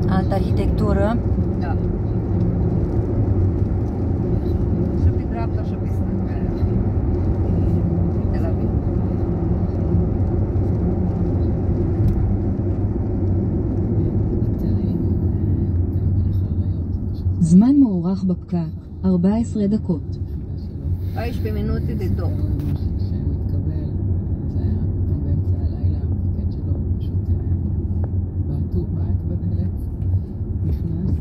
Alta arhitectură. Da. Și pe dreapta și pe stânga. Tel Aviv. זמן מוערך בפקק, 14 דקות. 14 minute de drum. בעט בדלת, נכנס,